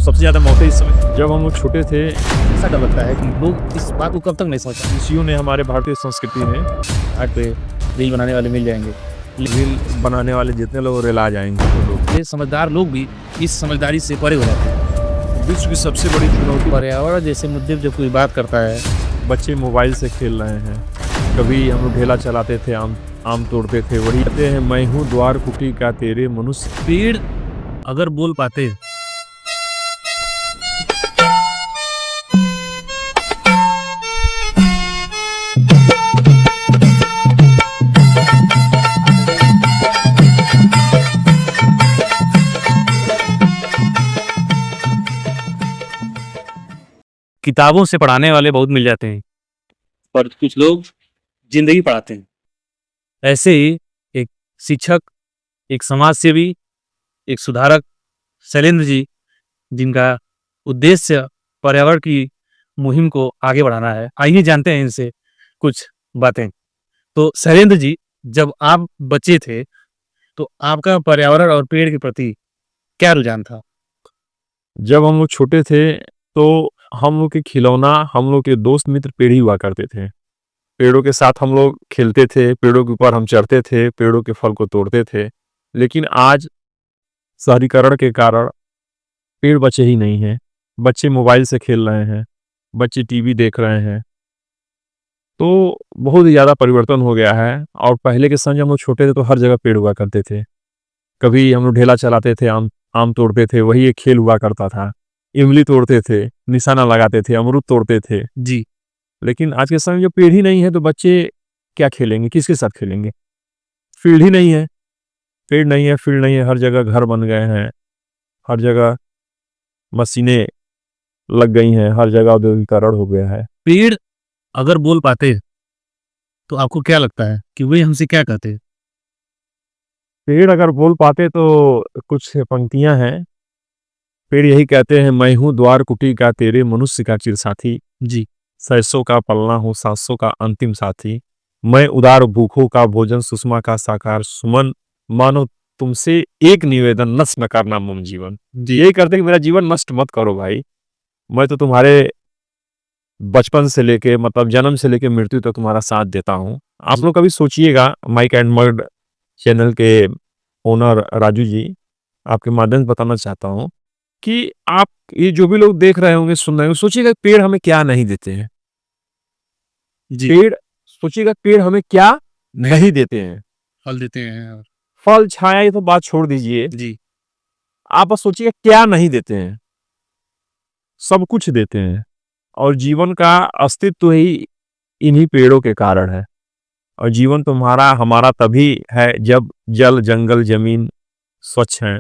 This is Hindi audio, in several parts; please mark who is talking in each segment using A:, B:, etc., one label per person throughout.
A: सबसे ज़्यादा मौतें इस समय। जब हम लोग छोटे थे,
B: ऐसा डर लगता है कि लोग इस बात को कब तक नहीं समझ पाएंगे।
A: ऋषियों ने हमारे भारतीय संस्कृति में
B: घाट पे रील बनाने वाले मिल जाएंगे।
A: रील बनाने वाले जितने लोग रिला जाएंगे वो लोग।
B: ये समझदार लोग भी इस समझदारी से परे हो जाते हैं।
A: विश्व की सबसे बड़ी चुनौती,
B: पर्यावरण जैसे मुद्दे पे जब कोई बात करता है,
A: बच्चे मोबाइल से खेल रहे हैं। कभी हम लोग ढेला चलाते थे, आम तोड़ते थे, वही कहते हैं मैं हूँ द्वार कुटी का तेरे मनुष्य।
B: पेड़ अगर बोल पाते किताबों से पढ़ाने वाले बहुत मिल जाते हैं, पर कुछ लोग जिंदगी पढ़ाते हैं। ऐसे ही एक शिक्षक, एक समाज सेवी, एक सुधारक शैलेंद्र जी, जिनका उद्देश्य पर्यावरण की मुहिम को आगे बढ़ाना है। आइए जानते हैं इनसे कुछ बातें। तो शैलेंद्र जी, जब आप बच्चे थे तो आपका पर्यावरण और पेड़ के प्रति क्या रुझान था?
A: जब हम लोग छोटे थे तो हम लोग के खिलौना, हम लोग के दोस्त मित्र पेड़ ही हुआ करते थे। पेड़ों के साथ हम लोग खेलते थे, पेड़ों के ऊपर हम चढ़ते थे, पेड़ों के फल को तोड़ते थे। लेकिन आज शहरीकरण के कारण पेड़ बचे ही नहीं हैं। बच्चे मोबाइल से खेल रहे हैं, बच्चे टीवी देख रहे हैं। तो बहुत ही ज़्यादा परिवर्तन हो गया है। और पहले के समय जब हम लोग छोटे थे तो हर जगह पेड़ हुआ करते थे। कभी हम लोग ढेला चलाते थे, आम तोड़ते थे, वही एक खेल हुआ करता था। इमली तोड़ते थे, निशाना लगाते थे, अमरूद तोड़ते थे।
B: जी,
A: लेकिन आज के समय में जो पेड़ ही नहीं है तो बच्चे क्या खेलेंगे, किसके साथ खेलेंगे? फील्ड ही नहीं है, पेड़ नहीं है, फील्ड नहीं है, हर जगह घर बन गए हैं, हर जगह मशीनें लग गई हैं, हर जगह औद्योगिकरण हो गया है।
B: पेड़ अगर बोल पाते तो आपको क्या लगता है कि वे हमसे क्या कहते?
A: पेड़ अगर बोल पाते तो कुछ पंक्तियां हैं। पेड़ यही कहते हैं मैं हूँ द्वार कुटी का तेरे मनुष्य का चिर साथी,
B: जी,
A: सरसों का पलना हूँ सासों का अंतिम साथी। मैं उदार भूखों का भोजन सुषमा का साकार सुमन, मानो तुमसे एक निवेदन नष्ट न करना मम जीवन।
B: जी,
A: यही करते कि मेरा जीवन नष्ट मत करो भाई। मैं तो तुम्हारे बचपन से लेके मतलब जन्म से लेके मृत्यु तक तुम्हारा साथ देता हूँ। आप लोग कभी सोचिएगा, माइक एंड मर्ड चैनल के ओनर राजू जी, आपके माध्यम से बताना चाहता हूँ कि आप ये जो भी लोग देख रहे होंगे, सुन रहे होंगे, सोचिएगा पेड़ हमें क्या नहीं देते हैं।
B: जी,
A: पेड़ सोचिएगा पेड़ हमें क्या नहीं देते हैं।
B: फल देते हैं और
A: फल, छाया, ये तो बात छोड़ दीजिए।
B: जी,
A: आप बस सोचिएगा क्या नहीं देते हैं। सब कुछ देते हैं। और जीवन का अस्तित्व ही इन्हीं पेड़ों के कारण है। और जीवन तुम्हारा हमारा तभी है जब जल, जंगल, जमीन स्वच्छ है,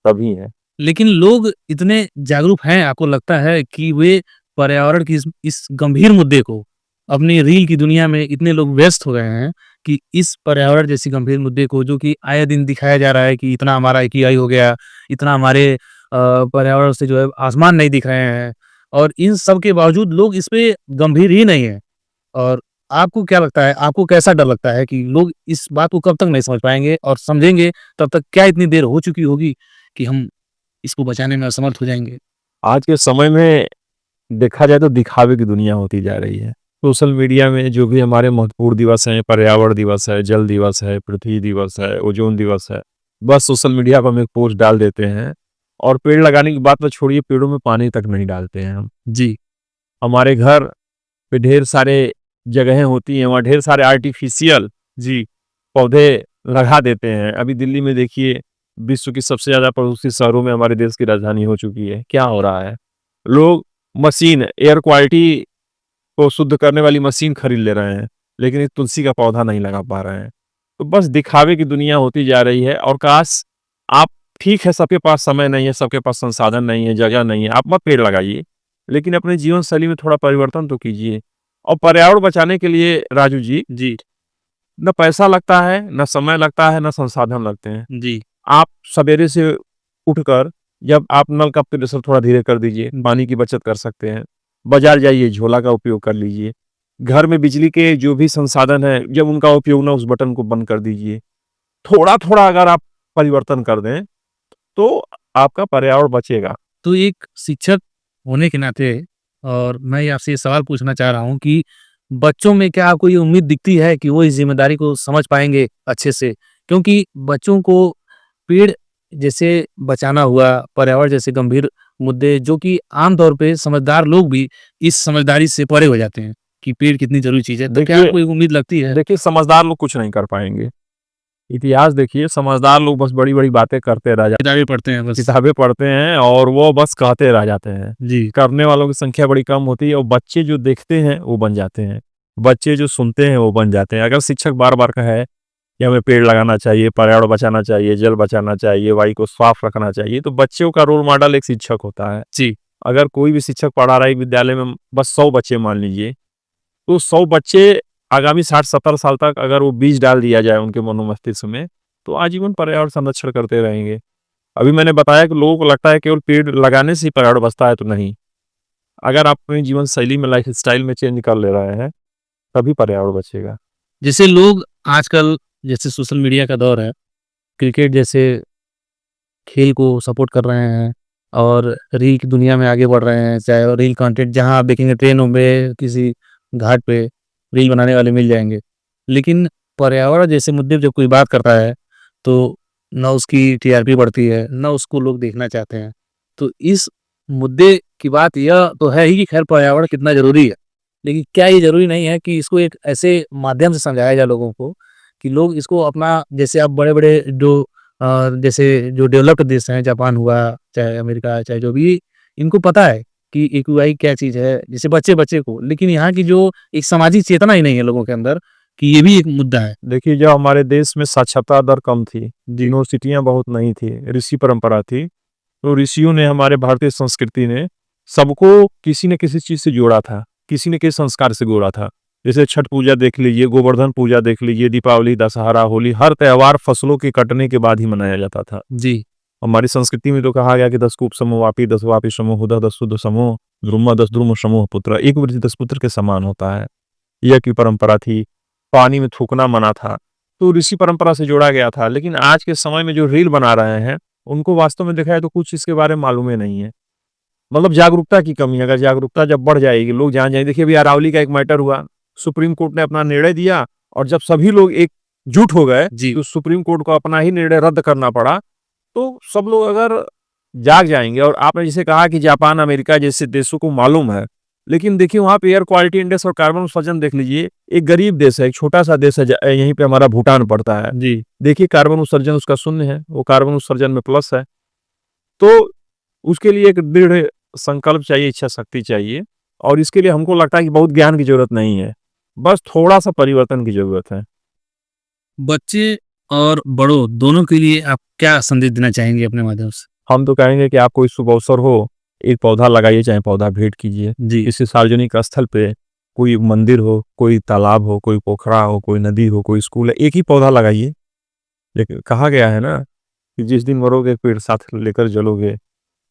A: तभी है।
B: लेकिन लोग इतने जागरूक हैं, आपको लगता है कि वे पर्यावरण की इस गंभीर मुद्दे को अपनी रील की दुनिया में इतने लोग व्यस्त हो गए हैं कि इस पर्यावरण जैसी गंभीर मुद्दे को, जो कि आए दिन दिखाया जा रहा है कि इतना हमारा AQI हो गया, इतना हमारे पर्यावरण से जो है आसमान नहीं दिख रहे हैं, और इन सब के बावजूद लोग इस पे गंभीर ही नहीं है। और आपको क्या लगता है, आपको कैसा डर लगता है कि लोग इस बात को कब तक नहीं समझ पाएंगे, और समझेंगे तब तक क्या इतनी देर हो चुकी होगी कि हम इसको बचाने में असमर्थ हो जाएँगे?
A: आज के समय में देखा जाए तो दिखावे की दुनिया होती जा रही है। सोशल मीडिया में जो भी हमारे महत्वपूर्ण दिवस हैं, पर्यावरण दिवस है, जल दिवस है, पृथ्वी दिवस है, ओजोन दिवस है, बस सोशल मीडिया पर हम एक पोस्ट डाल देते हैं और पेड़ लगाने की बात तो छोड़िए, पेड़ों में पानी तक नहीं डालते हैं हम।
B: जी,
A: हमारे घर पे ढेर सारे जगहें होती हैं, वहाँ ढेर सारे आर्टिफिशियल पौधे लगा देते हैं। अभी दिल्ली में देखिए, विश्व की सबसे ज़्यादा प्रदूषित शहरों में हमारे देश की राजधानी हो चुकी है। क्या हो रहा है? लोग मशीन, एयर क्वालिटी को शुद्ध करने वाली मशीन खरीद ले रहे हैं, लेकिन एक तुलसी का पौधा नहीं लगा पा रहे हैं। तो बस दिखावे की दुनिया होती जा रही है। और काश आप, ठीक है सबके पास समय नहीं है, सबके पास संसाधन नहीं है, जगह नहीं है, आप मत पेड़ लगाइए, लेकिन अपने जीवन शैली में थोड़ा परिवर्तन तो कीजिए। और पर्यावरण बचाने के लिए राजू जी,
B: जी,
A: न पैसा लगता है, न समय लगता है, न संसाधन लगते हैं।
B: जी,
A: आप सवेरे से उठकर जब आप नल का प्रेशर थोड़ा धीरे कर दीजिए, पानी की बचत कर सकते हैं। बाजार जाइए, झोला का उपयोग कर लीजिए। घर में बिजली के जो भी संसाधन है, जब उनका उपयोग ना, उस बटन को बंद कर दीजिए। थोड़ा-थोड़ा अगर आप परिवर्तन कर दें, तो आपका पर्यावरण बचेगा।
B: तो एक शिक्षक होने के नाते और मैं ये आपसे ये सवाल पूछना चाह रहा हूँ कि बच्चों में क्या आपको ये उम्मीद दिखती है कि वो इस ज़िम्मेदारी को समझ पाएँगे अच्छे से? क्योंकि बच्चों को पेड़ जैसे बचाना हुआ, पर्यावरण जैसे गंभीर मुद्दे जो कि आम तौर पे समझदार लोग भी इस समझदारी से परे हो जाते हैं कि पेड़ कितनी ज़रूरी चीज़ है। तो क्या
A: देखिए
B: आपको एक उम्मीद लगती है?
A: देखिए समझदार लोग कुछ नहीं कर पाएँगे। इतिहास देखिए समझदार लोग बस बड़ी-बड़ी बातें करते रह जाते
B: किताबें पढ़ते हैं बस।
A: किताबें पढ़ते हैं और वो बस कहते रह जाते हैं।
B: जी,
A: करने वालों की संख्या बड़ी कम होती है और बच्चे जो देखते हैं वो बन जाते हैं। बच्चे जो सुनते हैं वो बन जाते हैं। अगर शिक्षक बार-बार कहे कि हमें पेड़ लगाना चाहिए, पर्यावरण बचाना चाहिए, जल बचाना चाहिए, वायु को साफ रखना चाहिए, तो बच्चों का रोल मॉडल एक शिक्षक होता है।
B: जी,
A: अगर कोई भी शिक्षक पढ़ा रहा है विद्यालय में बस 100 बच्चे मान लीजिए, तो 100 बच्चे आगामी 60-70 साल तक अगर वो बीज डाल दिया जाए उनके मनोमस्तिष्क में, तो आजीवन पर्यावरण संरक्षण करते रहेंगे। अभी मैंने बताया कि लोगों को लगता है केवल पेड़ लगाने से ही पर्यावरण बचता है, तो नहीं। अगर आप अपनी जीवन शैली में लाइफ़स्टाइल में चेंज कर ले रहे हैं, तभी पर्यावरण बचेगा।
B: जैसे लोग आजकल जैसे सोशल मीडिया का दौर है, क्रिकेट जैसे खेल को सपोर्ट कर रहे हैं और रील की दुनिया में आगे बढ़ रहे हैं, चाहे वो रील कंटेंट जहाँ आप देखेंगे ट्रेनों में, किसी घाट पे रील बनाने वाले मिल जाएँगे। लेकिन पर्यावरण जैसे मुद्दे पे जब कोई बात करता है, तो ना उसकी टीआरपी बढ़ती है, ना उसको लोग देखना चाहते हैं। तो इस मुद्दे की बात यह तो है ही कि खैर पर्यावरण कितना ज़रूरी है। लेकिन क्या ये ज़रूरी नहीं है कि इसको एक ऐसे माध्यम से समझाया जाए लोगों को, कि लोग इसको अपना जैसे अब बड़े-बड़े जो जैसे जो डेवलप्ड देश हैं, जापान हुआ, चाहे अमेरिका, चाहे जो भी, इनको पता है कि इकोवाई क्या चीज़ है, जैसे बच्चे-बच्चे को। लेकिन यहाँ की जो एक सामाजिक चेतना ही नहीं है लोगों के अंदर कि ये भी एक मुद्दा है।
A: देखिए, जब हमारे देश में साक्षरता दर कम थी,
B: जी,
A: यूनिवर्सिटियाँ बहुत नहीं थी, ऋषि परंपरा थी, तो ऋषियों ने हमारे भारतीय संस्कृति ने सबको किसी न किसी चीज़ से जोड़ा था, किसी न किसी संस्कार से जोड़ा था। जैसे छठ पूजा देख लीजिए, गोवर्धन पूजा देख लीजिए, दीपावली, दशहरा, होली, हर त्योहार फसलों के कटने के बाद ही मनाया जाता था।
B: जी,
A: हमारी संस्कृति में तो कहा गया कि 10 कूप समूह वापी 10 वापी समूह हुदा 10 सुध समूह द्रुमा 10 द्रुम समूह पुत्र, एक वृद्धि 10 पुत्र के समान होता है। यह की परंपरा थी। पानी में थूकना मना था। तो ऋषि परंपरा से जोड़ा गया था। लेकिन आज के समय में जो रील बना रहे हैं, उनको वास्तव में देखा जाए तो कुछ इसके बारे में मालूम ही नहीं है। मतलब जागरूकता की कमी है। अगर जागरूकता जब बढ़ जाएगी, लोग जान जाएंगे। देखिए अभी अरावली का एक मैटर हुआ, सुप्रीम कोर्ट ने अपना निर्णय दिया और जब सभी लोग एकजुट हो गए,
B: जी,
A: तो सुप्रीम कोर्ट को अपना ही निर्णय रद्द करना पड़ा। तो सब लोग अगर जाग जाएँगे और आपने जैसे कहा कि जापान, अमेरिका जैसे देशों को मालूम है, लेकिन देखिए वहाँ पे एयर क्वालिटी इंडेक्स और कार्बन उत्सर्जन देख लीजिए, एक गरीब देश है, एक छोटा-सा देश है, यहीं पे हमारा भूटान पड़ता है।
B: जी।
A: देखिए कार्बन उत्सर्जन उसका शून्य है, वो कार्बन उत्सर्जन में प्लस है। तो उसके लिए एक दृढ़ संकल्प चाहिए, इच्छा शक्ति चाहिए और इसके लिए हमको लगता है कि बहुत ज्ञान की ज़रूरत नहीं है, बस थोड़ा-सा परिवर्तन की ज़रूरत है।
B: बच्चे और बड़ों दोनों के लिए आप क्या संदेश देना चाहेंगे अपने माध्यम से?
A: हम तो कहेंगे कि आप कोई शुभ अवसर हो, एक पौधा लगाइए, चाहे पौधा भेंट कीजिए।
B: जी,
A: किसी सार्वजनिक स्थल पे कोई मंदिर हो, कोई तालाब हो, कोई पोखरा हो, कोई नदी हो, कोई स्कूल है, एक ही पौधा लगाइए। लेकिन कहा गया है ना कि जिस दिन मरोगे पेड़ साथ लेकर जलोगे,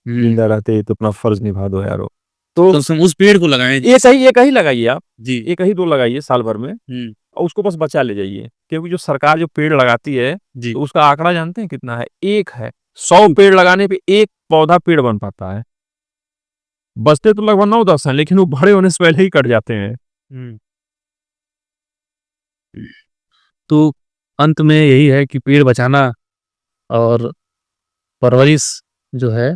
B: हुँ।
A: जिंदा रहते तो अपना फर्ज निभा दो यारो। तो
B: तो सम उस पेड़ को लगाएँ।
A: एक ही लगाइए आप,
B: जी,
A: एक ही 2 लगाइए साल भर में
B: हुँ,
A: और उसको बस बचा ले जाइए। क्योंकि जो सरकार जो पेड़ लगाती है,
B: जी।
A: तो उसका आंकड़ा जानते हैं कितना है? 1 है। 100 पेड़ लगाने पे 1 पौधा पेड़ बन पाता है। बचते तो लगभग 9-10 हैं, लेकिन वो बड़े होने से पहले ही कट जाते हैं।
B: हुँ। तो अंत में यही है कि पेड़ बचाना और परवरिश जो है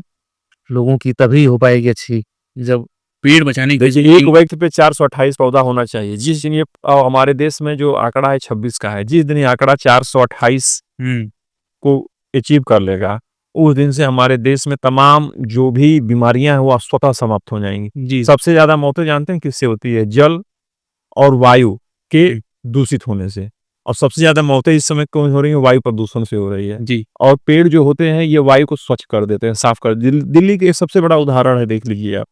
B: लोगों की तभी हो पाएगी अच्छी, जब पेड़ बचाने की
A: देखिए, एक व्यक्ति पे 428 पौधा होना चाहिए। जिस दिन ये हमारे देश में जो आंकड़ा है 26 का है, जिस दिन ये आंकड़ा 428
B: हुँ,
A: को अचीव कर लेगा, उस दिन से हमारे देश में तमाम जो भी बीमारियाँ हैं, वो स्वतः समाप्त हो जाएँगी।
B: जी,
A: सबसे ज़्यादा मौतें जानते हैं किससे होती है? जल और वायु के
B: हुँ,
A: दूषित होने से और सबसे ज़्यादा मौतें इस समय कौन हो रही हैं? वायु प्रदूषण से हो रही है
B: जी,
A: और पेड़ जो होते हैं, ये वायु को स्वच्छ कर देते हैं, साफ कर दिल्ली के सबसे बड़ा उदाहरण है, देख लीजिए आप।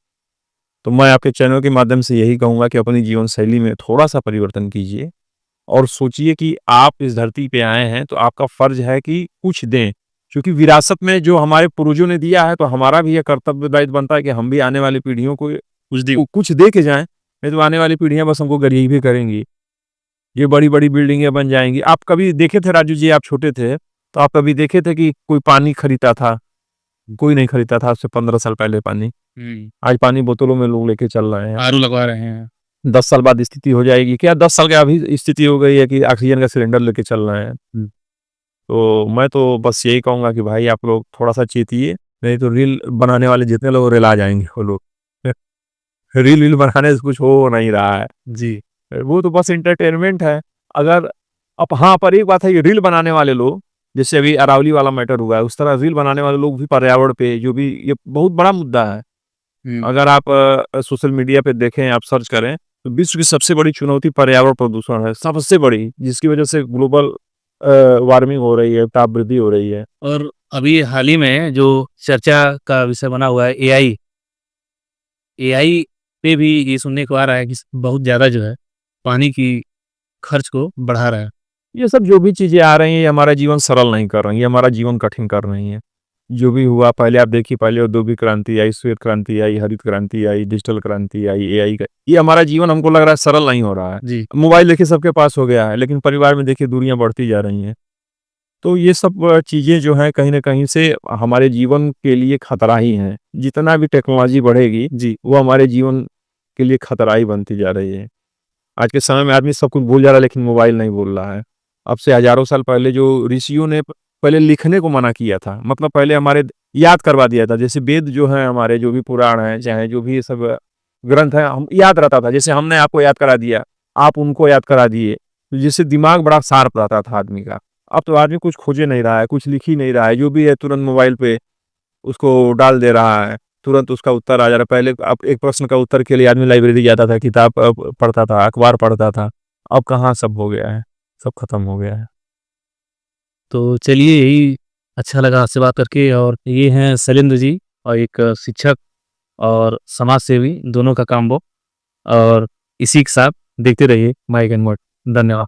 A: तो मैं आपके चैनल के माध्यम से यही कहूँगा कि अपनी जीवन शैली में थोड़ा-सा परिवर्तन कीजिए और सोचिए कि आप इस धरती पे आए हैं, तो आपका फ़र्ज़ है कि कुछ दें। क्योंकि विरासत में जो हमारे पूर्वजों ने दिया है, तो हमारा भी ये कर्तव्य दायित्व बनता है कि हम भी आने वाली पीढ़ियों को कुछ दे के जाएँ, नहीं तो आने वाली पीढ़ियाँ बस हमको गरीब ही करेंगी। ये बड़ी-बड़ी बिल्डिंगें बन जाएँगी। आप कभी देखे थे राजू जी, आप छोटे थे, तो आप कभी देखे थे कि कोई पानी खरीदता था? कोई नहीं खरीदता था आज से 15 साल पहले पानी। आज पानी बोतलों में लोग लेके चल रहे हैं।
B: आरू लगवा रहे हैं।
A: 10 साल बाद स्थिति हो जाएगी क्या? 10 साल के अभी स्थिति हो गई है कि ऑक्सीजन का सिलेंडर लेके चल रहे हैं। तो मैं तो बस यही कहूँगा कि भाई आप लोग थोड़ा-सा चेतिए, नहीं तो रील बनाने वाले जितने लोग रेला जाएँगे वो लोग। रील बनाने से कुछ हो नहीं रहा है।
B: जी।
A: वो तो बस एंटरटेनमेंट है। अगर अब हाँ, पर एक बात है, ये रील बनाने वाले लोग, जैसे अभी अरावली वाला मैटर हुआ है, उस तरह रील बनाने वाले लोग भी पर्यावरण पे जो भी ये बहुत बड़ा मुद्दा है। अगर आप सोशल मीडिया पे देखें, आप सर्च करें, तो विश्व की सबसे बड़ी चुनौती पर्यावरण प्रदूषण है, सबसे बड़ी, जिसकी वजह से ग्लोबल वार्मिंग हो रही है, ताप वृद्धि हो रही है।
B: और अभी हाल ही में जो चर्चा का विषय बना हुआ है एआई, एआई पे भी ये सुनने को आ रहा है कि बहुत ज़्यादा जो है पानी की खर्च को बढ़ा रहा है।
A: ये सब जो भी चीज़ें आ रही हैं, ये हमारा जीवन सरल नहीं कर रही हैं, ये हमारा जीवन कठिन कर रही हैं। जो भी हुआ पहले आप देखिए, पहले औद्योगिक क्रांति आई, श्वेत क्रांति आई, हरित क्रांति आई, डिजिटल क्रांति आई, एआई का, ये हमारा जीवन हमको लग रहा है सरल नहीं हो रहा है।
B: जी।
A: मोबाइल देखिए सबके पास हो गया है, लेकिन परिवार में देखिए दूरियां बढ़ती जा रही हैं। तो ये सब चीज़ें जो हैं कहीं न कहीं से हमारे जीवन के लिए खतरा ही हैं। जितना भी टेक्नोलॉजी बढ़ेगी,
B: जी।
A: वो हमारे जीवन के लिए खतरा ही बनती जा रही है। आज के समय में आदमी सब कुछ भूल जा रहा है, लेकिन मोबाइल नहीं भूल रहा है। अब से हज़ारों साल पहले जो ऋषियों ने पहले लिखने को मना किया था, मतलब पहले हमारे याद करवा दिया था। जैसे वेद जो हैं हमारे, जो भी पुराण हैं, चाहे जो भी ये सब ग्रंथ हैं, हम याद रहता था। जैसे हमने आपको याद करा दिया, आप उनको याद करा दिए, तो जिससे दिमाग बड़ा शार्प रहता था आदमी का। अब तो आदमी कुछ खोजे नहीं रहा है, कुछ लिख ही नहीं रहा है, जो भी है तुरंत मोबाइल पे उसको डाल दे रहा है, तुरंत उसका उत्तर आ जा रहा है। पहले आप एक प्रश्न का उत्तर के लिए आदमी लाइब्रेरी जाता था, किताब पढ़ता था, अखबार पढ़ता था। अब कहाँ सब हो गया है, सब खत्म हो गया है।
B: तो चलिए, यही अच्छा लगा आपसे बात करके। और ये हैं शैलेंद्र जी, और एक शिक्षक और समाज सेवी, दोनों का कॉम्बो। और इसी के साथ देखते रहिए माइक एंड वर्ड। धन्यवाद।